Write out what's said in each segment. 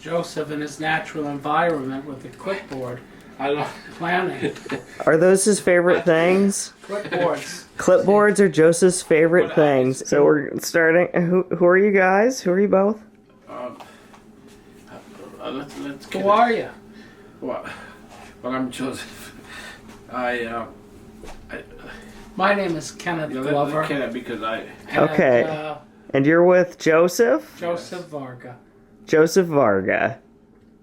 Joseph in his natural environment with the clipboard I love planning. Are those his favorite things? Clipboards. Clipboards are Joseph's favorite things. So we're starting. Who are you guys? Who are you both? let's Who are you? Well, I'm Joseph. My name is Kenneth Glover. Kenneth because Okay. And, And you're with Joseph? Joseph Varga. Joseph Varga.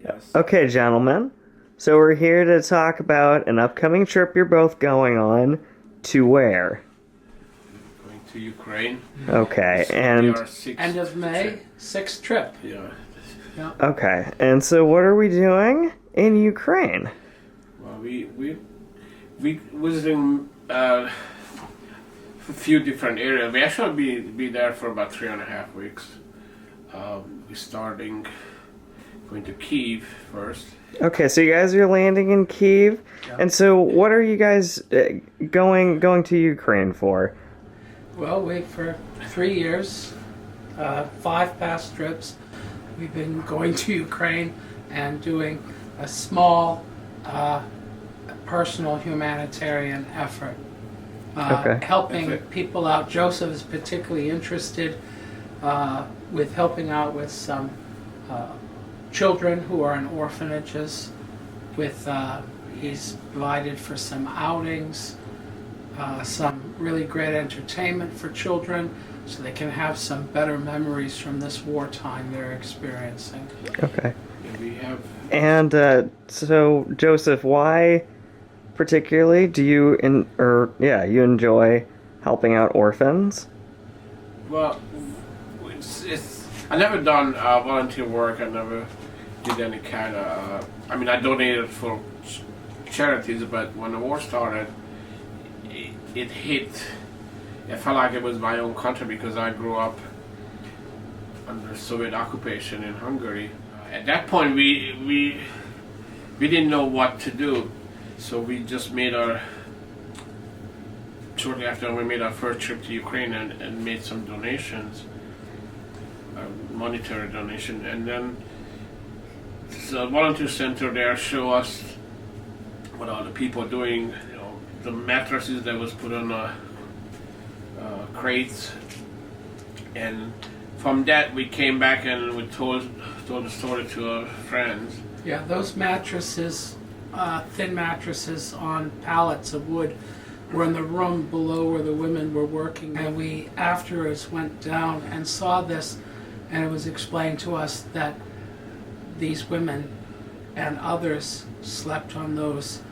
yes. Okay, gentlemen. So we're here to talk about an upcoming trip you're both going on. To where? Going to Ukraine. Okay, This will be and our sixth End of May, trip. 6th trip. Yeah. okay, and so what are we doing in Ukraine? Well, we visiting a few different areas. We actually be there for about 3.5 weeks. We're starting going to Kyiv first. Okay, so you guys are landing in Kyiv, Yeah. and so what are you guys going to Ukraine for? Well, for 3 years, 5 past trips, we've been going to Ukraine and doing a small personal humanitarian effort. Okay. Helping people out. Joseph is particularly interested with helping out with some children who are in orphanages. He's provided for some outings, some really great entertainment for children, so they can have some better memories from this wartime they're experiencing. Okay. And we have And so Joseph, why particularly do you you enjoy helping out orphans? well, I never done volunteer work. I never did any kind of. I mean, I donated for charities, but when the war started, it hit. I felt like it was my own country because I grew up under Soviet occupation in Hungary. At that point, we didn't know what to do, so we just made shortly after we made our first trip to Ukraine and made some donations, monetary donation, and then the volunteer center there show us what are the people doing, the mattresses that was put on crates, and from that we came back and we told the story to our friends. Yeah, those mattresses, thin mattresses on pallets of wood, were in the room below where the women were working. And we afterwards went down and saw this, and it was explained to us that these women and others slept on those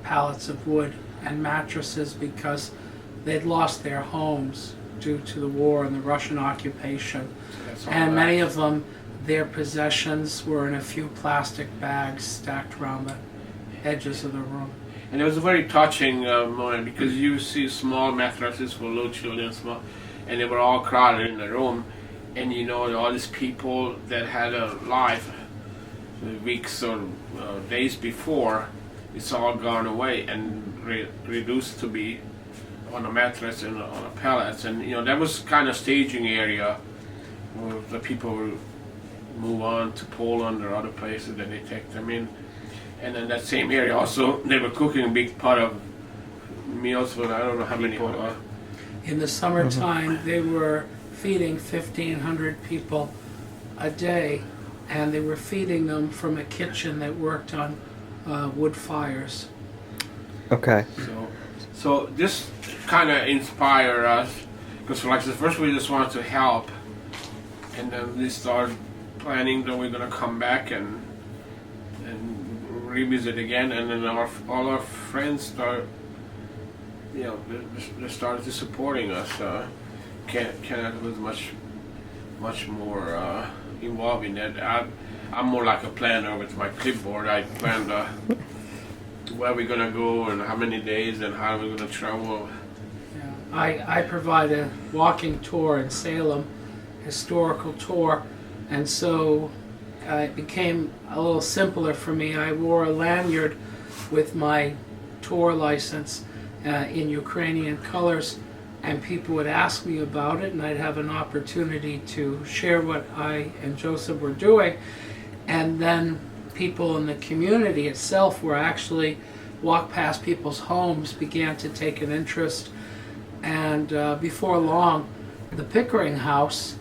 pallets of wood and mattresses because they'd lost their homes due to the war and the Russian occupation. And many of them, their possessions were in a few plastic bags stacked around the edges of the room. And it was a very touching moment because you see small mattresses for little children, and they were all crowded in the room. And all these people that had a life weeks or days before, it's all gone away and reduced to be on a mattress and on a pallets. And that was kind of staging area where the people would move on to Poland or other places that they take them in. And in that same area also, they were cooking a big pot of meals for I don't know how many people. In the summertime, they were feeding 1,500 people a day, and they were feeding them from a kitchen that worked on wood fires. Okay. So this kind of inspired us because like the first we just wanted to help, and then we started planning that we're gonna come back and revisit again, and then all our friends they started to supporting us. Kenneth was much more involved in that. I'm more like a planner with my clipboard. I planned where we're gonna go and how many days and how we're gonna travel. Yeah. I provide a walking tour in Salem, historical tour, and so it became a little simpler for me. I wore a lanyard with my tour license in Ukrainian colors, and people would ask me about it, and I'd have an opportunity to share what I and Joseph were doing. And then people in the community itself were actually walk past people's homes, began to take an interest, and before long, the Pickering House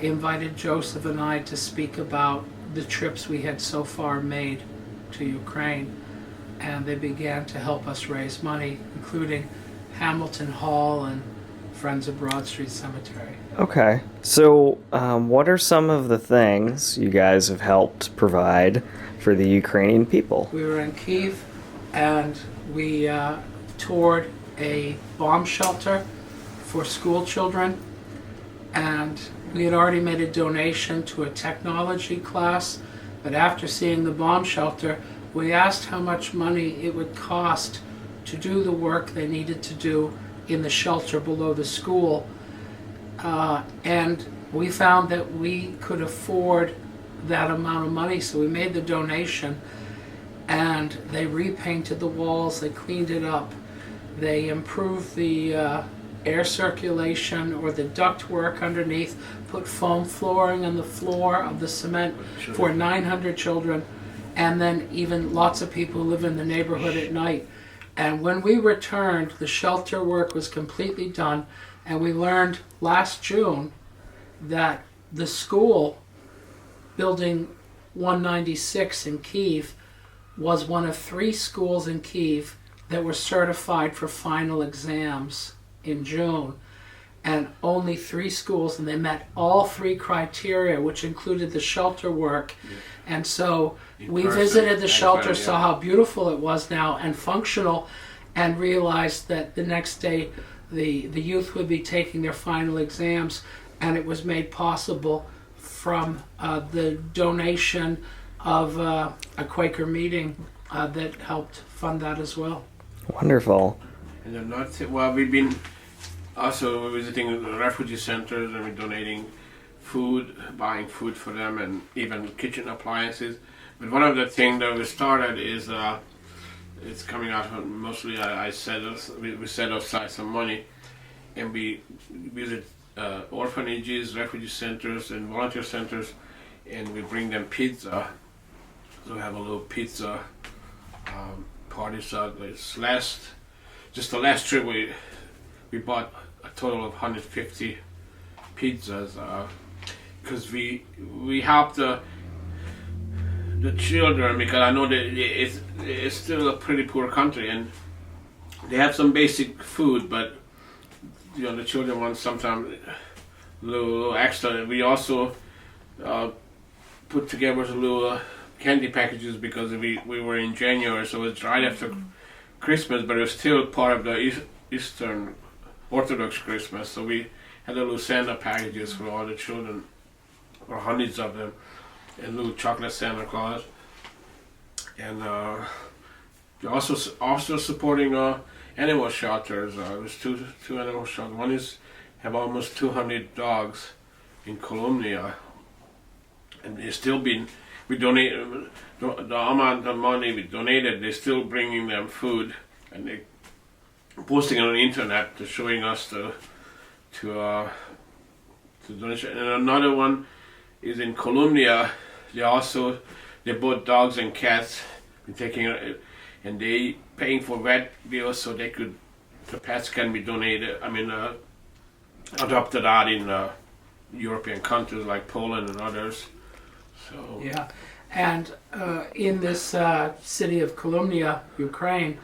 invited Joseph and I to speak about the trips we had so far made to Ukraine, and they began to help us raise money, including Hamilton Hall and Friends of Broad Street Cemetery. Okay. So, what are some of the things you guys have helped provide for the Ukrainian people? We were in Kiev, and we toured a bomb shelter for school children, and we had already made a donation to a technology class, but after seeing the bomb shelter, we asked how much money it would cost to do the work they needed to do in the shelter below the school. And we found that we could afford that amount of money, so we made the donation, and they repainted the walls, they cleaned it up, they improved the air circulation or the duct work underneath, put foam flooring on the floor of the cement for 900 children, and then even lots of people who live in the neighborhood at night. And when we returned, the shelter work was completely done, and we learned last June that the school, building 196 in Kiev, was one of 3 schools in Kiev that were certified for final exams in June. And only 3 schools, and they met all 3 criteria, which included the shelter work. Yeah. And so we visited the shelter, saw how beautiful it was now and functional, and realized that the next day the youth would be taking their final exams, and it was made possible from the donation of a Quaker meeting that helped fund that as well. Wonderful. And then not well, we've been also visiting the refugee centers, and we're donating food, buying food for them, and even kitchen appliances. But one of the things that we started is it's coming out from mostly we set aside some money, and we visit orphanages, refugee centers, and volunteer centers, and we bring them pizza. So we have a little pizza party. So just the last trip we bought a total of 150 pizzas because we help the children, because I know that it's still a pretty poor country, and they have some basic food, but the children want sometimes a little extra. We also put together a little candy packages because we were in January, so it's right after Christmas, but it was still part of the Eastern Orthodox Christmas. So we had little Santa packages for all the children, or hundreds of them, and little chocolate Santa Claus. And also supporting animal shelters. There's two animal shelters. One have almost 200 dogs in Colombia, and they're still being. We donate the amount of money we donated. They're still bringing them food, and they posting it on the internet to showing us to donation. And another one is in Colombia. They both dogs and cats. Been taking and they paying for vet bills so the pets can be donated. Adopted out in European countries like Poland and others. So yeah, and in this city of Kolumnia, Ukraine,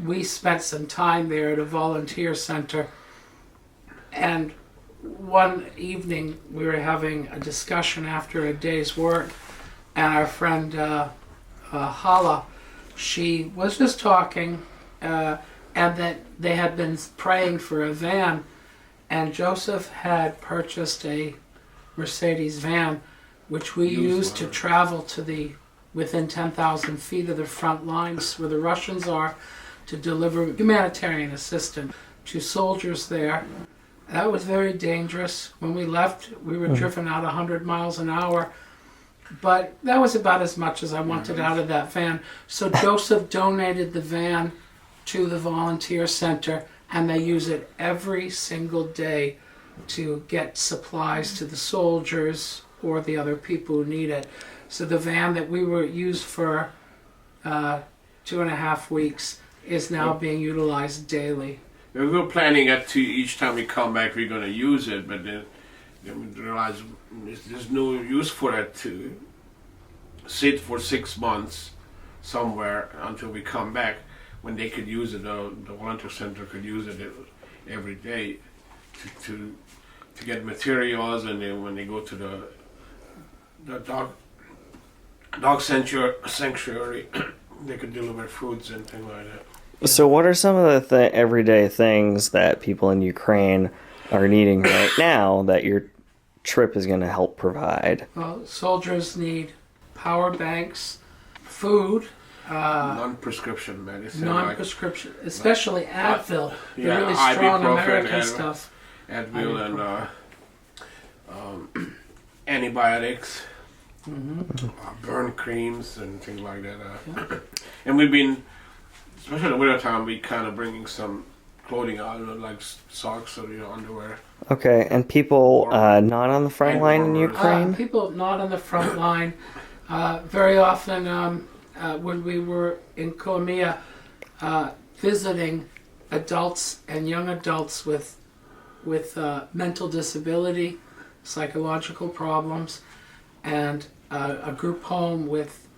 we spent some time there at a volunteer center, and one evening we were having a discussion after a day's work, and our friend Hala, she was just talking, and that they had been praying for a van, and Joseph had purchased a Mercedes van, which we used to travel to within 10,000 feet of the front lines where the Russians are, to deliver humanitarian assistance to soldiers there. That was very dangerous. When we left, we were driven out 100 miles an hour, but that was about as much as I wanted out of that van. So Joseph donated the van to the volunteer center, and they use it every single day to get supplies to the soldiers or the other people who need it. So the van that we were used for 2.5 weeks is now being utilized daily. We were planning to each time we come back we're going to use it, but then we realized there's no use for it to sit for 6 months somewhere until we come back, when they could use it. The volunteer center could use it every day to get materials, and then when they go to the dog sanctuary they could deliver foods and things like that. So what are some of the everyday things that people in Ukraine are needing right now that your trip is going to help provide? Well, soldiers need power banks, food, Non-prescription medicine. non-prescription, especially Advil, the yeah, really strong ibuprofen, American Advil. stuff. Advil and antibiotics, burn creams and things like that. And we've been, especially in the winter time, we kind of bringing some clothing out, like socks or underwear. Okay, and people not on the front line in Ukraine? People not on the front line. Very often, when we were in Crimea, visiting adults and young adults with mental disability, psychological problems, and a group home with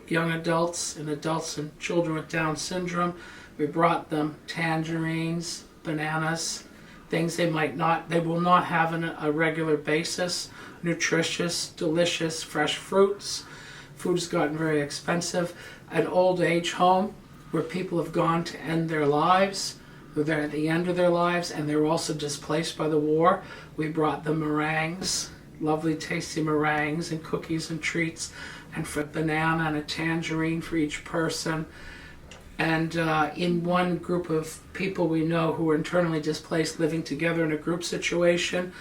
young adults and children with Down syndrome. We brought them tangerines, bananas, things they will not have on a regular basis, nutritious, delicious, fresh fruits. Food's gotten very expensive. An old age home where people have gone to end their lives, they're at the end of their lives, and they're also displaced by the war. We brought them meringues, lovely tasty meringues and cookies and treats, and for a banana and a tangerine for each person. And in one group of people we know who are internally displaced living together in a group situation,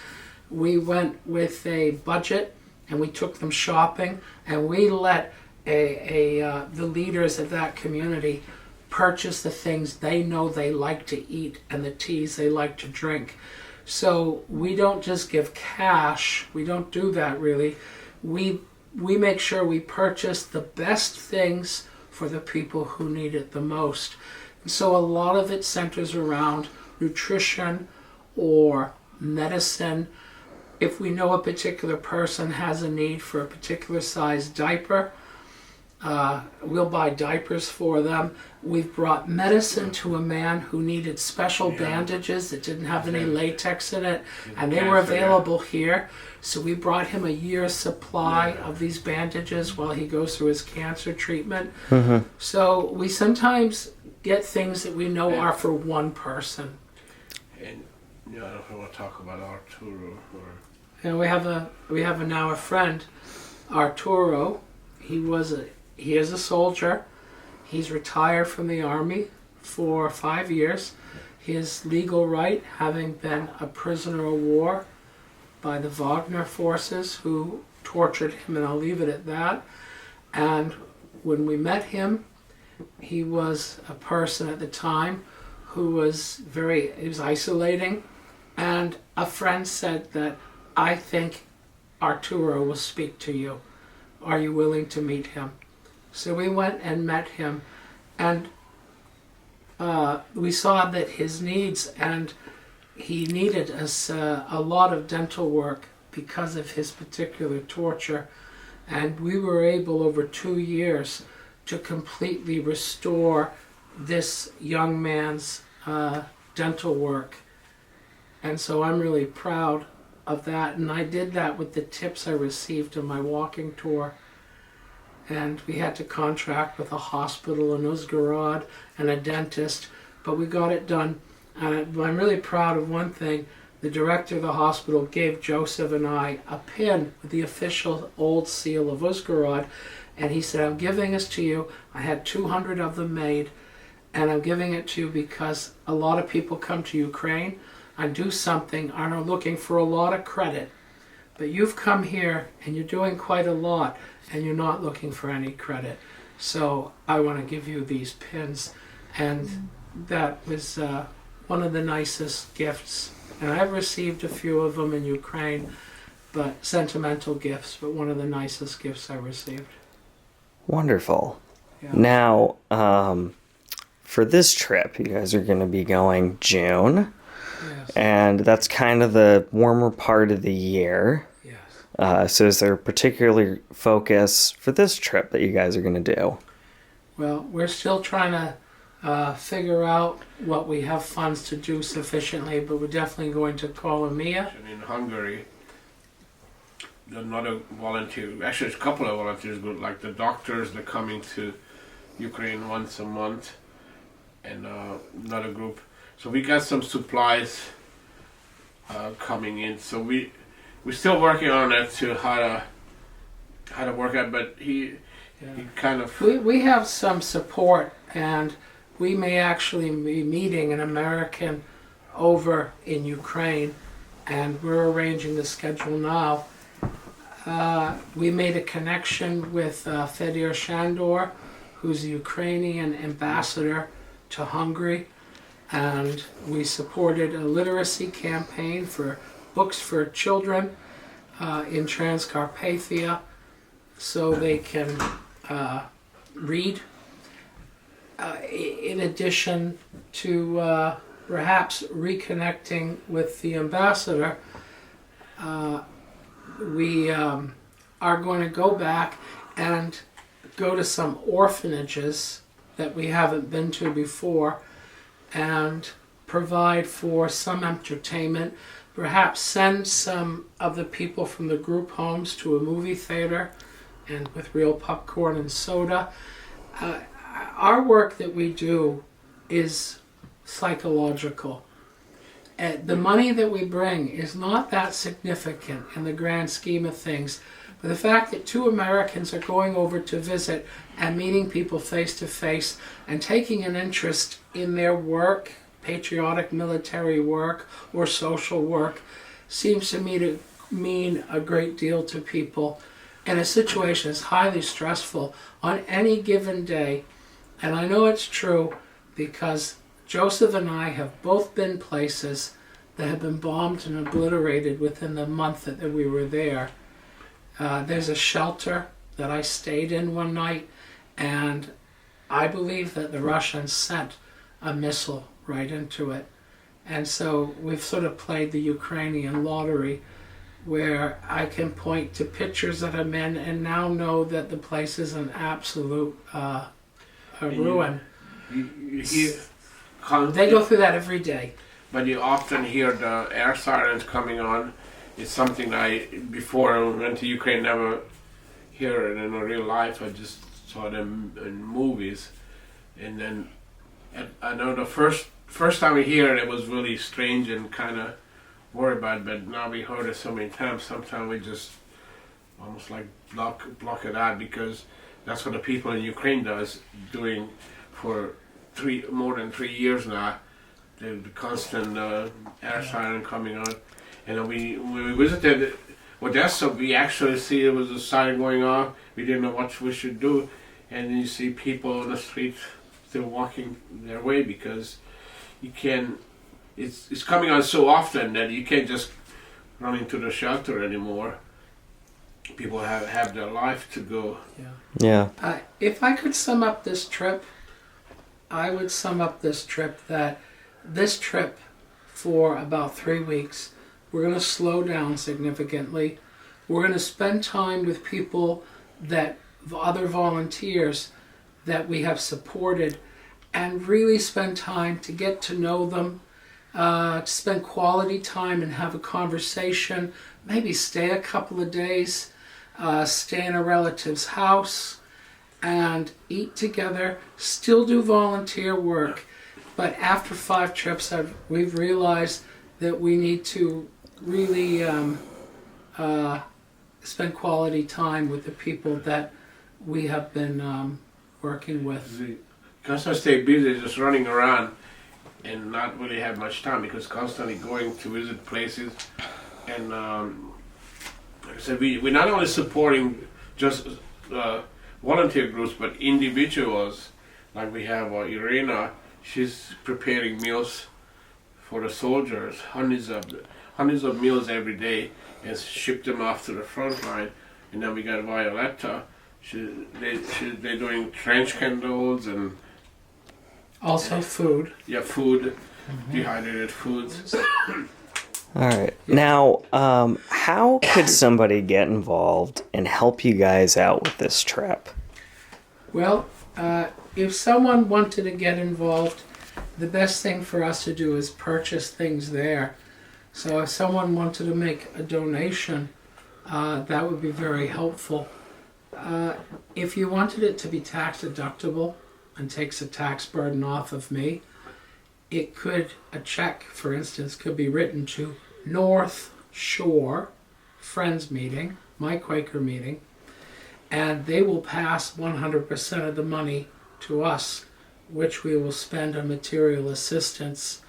we went with a budget and we took them shopping, and we let the leaders of that community purchase the things they know they like to eat and the teas they like to drink. So we don't just give cash, we don't do that really. We make sure we purchase the best things for the people who need it the most. And so a lot of it centers around nutrition or medicine. If we know a particular person has a need for a particular size diaper, we'll buy diapers for them. We've brought medicine to a man who needed special bandages that didn't have any latex in it, and they were available here. So we brought him a year's supply of these bandages while he goes through his cancer treatment. So we sometimes get things that we know are for one person. And I don't know if I want to talk about Arturo or... And we have now a friend, Arturo. He is a soldier. He's retired from the army for 5 years. His legal right, having been a prisoner of war by the Wagner forces who tortured him, and I'll leave it at that. And when we met him, he was a person at the time who was isolating, and a friend said that, I think Arturo will speak to you. Are you willing to meet him? So we went and met him, and we saw that his needs, and he needed a lot of dental work because of his particular torture, and we were able over 2 years to completely restore this young man's dental work. And so I'm really proud of that, and I did that with the tips I received on my walking tour. And we had to contract with a hospital in Uzhgorod and a dentist, but we got it done. And I'm really proud of one thing. The director of the hospital gave Joseph and I a pin with the official old seal of Uzhgorod, and he said, I'm giving this to you. I had 200 of them made, and I'm giving it to you because a lot of people come to Ukraine and do something and are looking for a lot of credit. But you've come here and you're doing quite a lot, and you're not looking for any credit. So I want to give you these pins. And that was one of the nicest gifts. And I've received a few of them in Ukraine, but sentimental gifts, but one of the nicest gifts I received. Wonderful. Yeah. Now, for this trip, you guys are going to be going June, Yes. and that's kind of the warmer part of the year. Yes. So is there a particular focus for this trip that you guys are going to do? Well, we're still trying to figure out what we have funds to do sufficiently, but we're definitely going to Kolomia. And in Hungary, another volunteer, actually, a couple of volunteers, but like the doctors, they're coming to Ukraine once a month, and another group. So we got some supplies coming in. So we're still working on it to how to work out. But he kind of We have some support, and we may actually be meeting an American over in Ukraine, and we're arranging the schedule now. We made a connection with Fedor Shandor, who's the Ukrainian ambassador to Hungary, and we supported a literacy campaign for books for children in Transcarpathia so they can read. In addition to perhaps reconnecting with the ambassador, we are going to go back and go to some orphanages that we haven't been to before and provide for some entertainment, perhaps send some of the people from the group homes to a movie theater and with real popcorn and soda. Our work that we do is psychological. The money that we bring is not that significant in the grand scheme of things, but the fact that two Americans are going over to visit and meeting people face to face and taking an interest in their work, patriotic military work or social work, seems to me to mean a great deal to people in a situation that's highly stressful on any given day. And I know it's true because Joseph and I have both been places that have been bombed and obliterated within the month that we were there. There's a shelter that I stayed in one night, and I believe that the Russians sent a missile right into it. And so we've sort of played the Ukrainian lottery, where I can point to pictures that I'm in and now know that the place is an absolute ruin. They go through that every day. But you often hear the air sirens coming on. It's something I, before I went to Ukraine, never hear it in real life. I just saw them in movies. And then I know the first time we hear it, it was really strange and kind of worried about it. But now we heard it so many times, sometimes we just almost like block it out, because that's what the people in Ukraine doing for more than 3 years now. The constant air siren coming on. And when we visited Odessa, we actually see it was a siren going on. We didn't know what we should do. And you see people on the street still walking their way, because you can't, it's coming on so often that you can't just run into the shelter anymore. People have their life to go. Yeah. If I could sum up this trip, I would sum up this trip that this trip for about 3 weeks, we're going to slow down significantly. We're going to spend time with people other volunteers that we have supported, and really spend time to get to know them, to spend quality time and have a conversation, maybe stay a couple of days, stay in a relative's house and eat together, still do volunteer work. But after 5 trips, we've realized that we need to really spend quality time with the people that we have been working with. Constantly stay busy, just running around and not really have much time, because constantly going to visit places. And like I said, we're not only supporting just volunteer groups, but individuals. Like we have Irina, she's preparing meals for the soldiers, hundreds of meals every day, and ship them off to the front line. And then we got Violetta. They're doing trench candles and Also food. yeah, food, dehydrated foods. All right. Now, how could somebody get involved and help you guys out with this trip? Well, if someone wanted to get involved, the best thing for us to do is purchase things there. So if someone wanted to make a donation, that would be very helpful. If you wanted it to be tax deductible and takes a tax burden off of me, a check, for instance, could be written to North Shore Friends Meeting, my Quaker meeting, and they will pass 100% of the money to us, which we will spend on material assistance.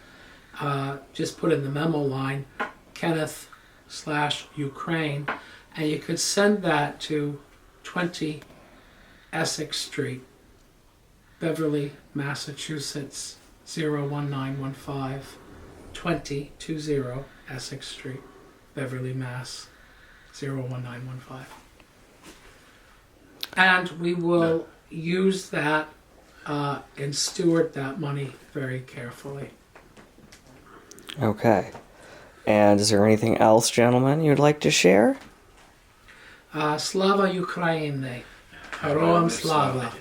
Just put in the memo line, Kenneth/Ukraine, and you could send that to 20 Essex Street, Beverly, Massachusetts, 01915, 2020 Essex Street, Beverly, Mass, 01915. And we will use that and steward that money very carefully. Okay. And is there anything else, gentlemen, you'd like to share? Slava Ukraini. Heroям slava.